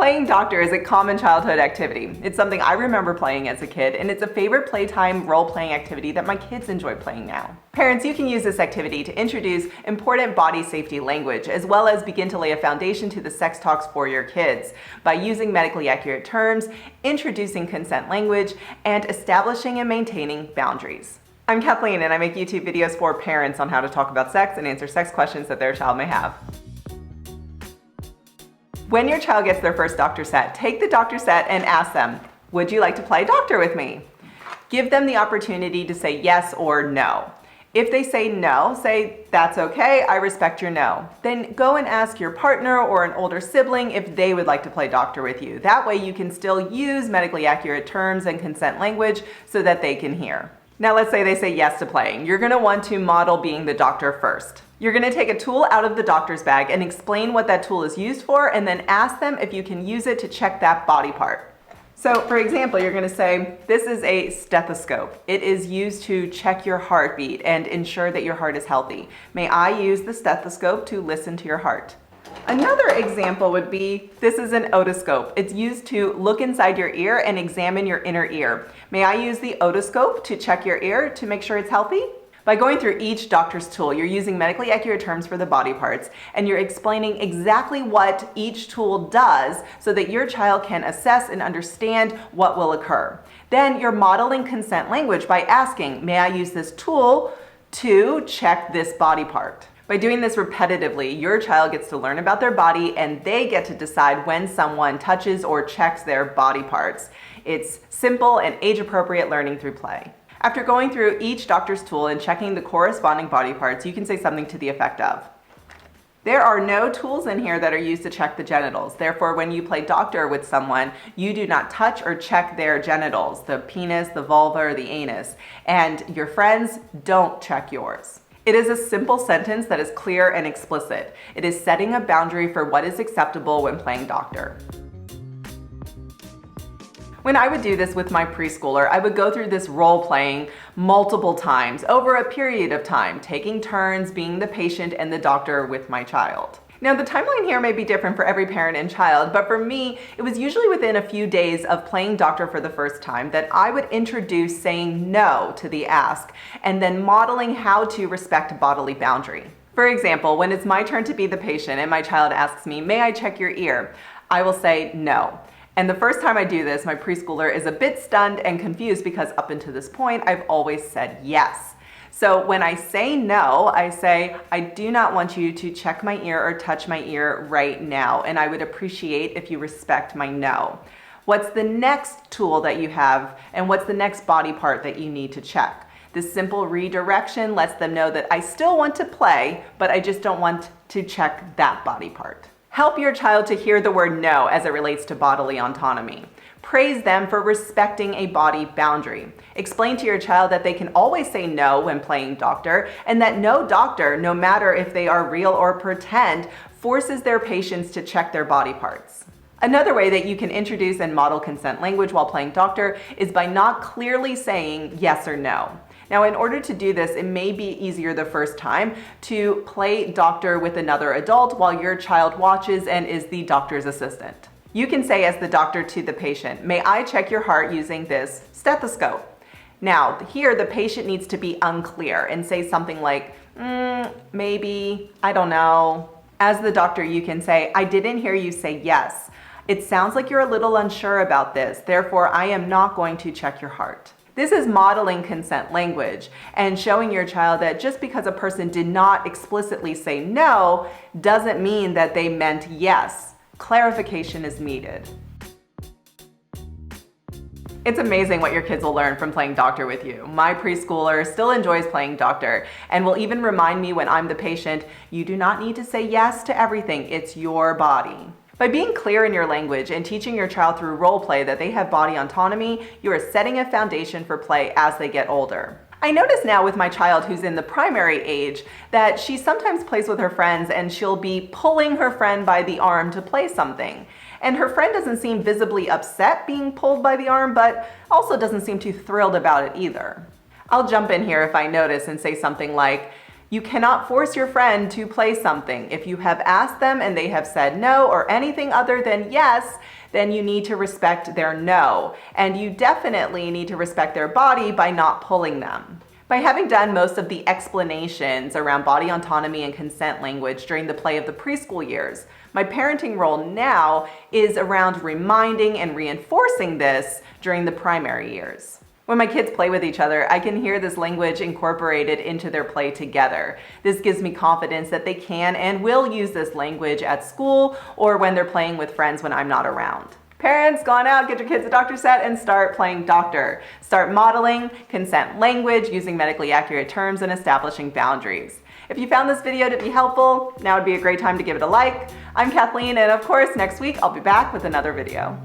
Playing doctor is a common childhood activity. It's something I remember playing as a kid, and it's a favorite playtime role-playing activity that my kids enjoy playing now. Parents, you can use this activity to introduce important body safety language, as well as begin to lay a foundation to the sex talks for your kids by using medically accurate terms, introducing consent language, and establishing and maintaining boundaries. I'm Kathleen, and I make YouTube videos for parents on how to talk about sex and answer sex questions that their child may have. When your child gets their first doctor set, take the doctor set and ask them, would you like to play doctor with me? Give them the opportunity to say yes or no. If they say no, say, that's okay, I respect your no. Then go and ask your partner or an older sibling if they would like to play doctor with you. That way you can still use medically accurate terms and consent language so that they can hear. Now let's say they say yes to playing. You're going to want to model being the doctor first. You're going to take a tool out of the doctor's bag and explain what that tool is used for, and then ask them if you can use it to check that body part. So for example, you're going to say, this is a stethoscope. It is used to check your heartbeat and ensure that your heart is healthy. May I use the stethoscope to listen to your heart? Another example would be, this is an otoscope. It's used to look inside your ear and examine your inner ear. May I use the otoscope to check your ear to make sure it's healthy? By going through each doctor's tool, you're using medically accurate terms for the body parts, and you're explaining exactly what each tool does so that your child can assess and understand what will occur. Then you're modeling consent language by asking, may I use this tool to check this body part? By doing this repetitively, your child gets to learn about their body and they get to decide when someone touches or checks their body parts. It's simple and age-appropriate learning through play. After going through each doctor's tool and checking the corresponding body parts, you can say something to the effect of, there are no tools in here that are used to check the genitals. Therefore, when you play doctor with someone, you do not touch or check their genitals, the penis, the vulva, or the anus. And your friends don't check yours. It is a simple sentence that is clear and explicit. It is setting a boundary for what is acceptable when playing doctor. When I would do this with my preschooler, I would go through this role playing multiple times over a period of time, taking turns being the patient and the doctor with my child. Now, the timeline here may be different for every parent and child, but for me, it was usually within a few days of playing doctor for the first time that I would introduce saying no to the ask and then modeling how to respect bodily boundary. For example, when it's my turn to be the patient and my child asks me, may I check your ear? I will say no. And the first time I do this, my preschooler is a bit stunned and confused because up until this point, I've always said yes. So when I say no, I say, I do not want you to check my ear or touch my ear right now, and I would appreciate if you respect my no. What's the next tool that you have, and what's the next body part that you need to check? This simple redirection lets them know that I still want to play, but I just don't want to check that body part. Help your child to hear the word no as it relates to bodily autonomy. Praise them for respecting a body boundary. Explain to your child that they can always say no when playing doctor, and that no doctor, no matter if they are real or pretend, forces their patients to check their body parts. Another way that you can introduce and model consent language while playing doctor is by not clearly saying yes or no. Now, in order to do this, it may be easier the first time to play doctor with another adult while your child watches and is the doctor's assistant. You can say as the doctor to the patient, may I check your heart using this stethoscope? Now, here the patient needs to be unclear and say something like, maybe, I don't know. As the doctor, you can say, I didn't hear you say yes. It sounds like you're a little unsure about this. Therefore, I am not going to check your heart. This is modeling consent language and showing your child that just because a person did not explicitly say no doesn't mean that they meant yes. Clarification is needed. It's amazing what your kids will learn from playing doctor with you. My preschooler still enjoys playing doctor and will even remind me when I'm the patient, you do not need to say yes to everything, it's your body. By being clear in your language and teaching your child through role play that they have body autonomy, you are setting a foundation for play as they get older. I notice now with my child who's in the primary age that she sometimes plays with her friends and she'll be pulling her friend by the arm to play something. And her friend doesn't seem visibly upset being pulled by the arm, but also doesn't seem too thrilled about it either. I'll jump in here if I notice and say something like, You cannot force your friend to play something. If you have asked them and they have said no or anything other than yes, then you need to respect their no. And you definitely need to respect their body by not pulling them. By having done most of the explanations around body autonomy and consent language during the play of the preschool years, my parenting role now is around reminding and reinforcing this during the primary years. When my kids play with each other, I can hear this language incorporated into their play together. This gives me confidence that they can and will use this language at school or when they're playing with friends when I'm not around. Parents, go on out, get your kids a doctor set and start playing doctor. Start modeling consent language using medically accurate terms and establishing boundaries. If you found this video to be helpful, now would be a great time to give it a like. I'm Kathleen, and of course, next week I'll be back with another video.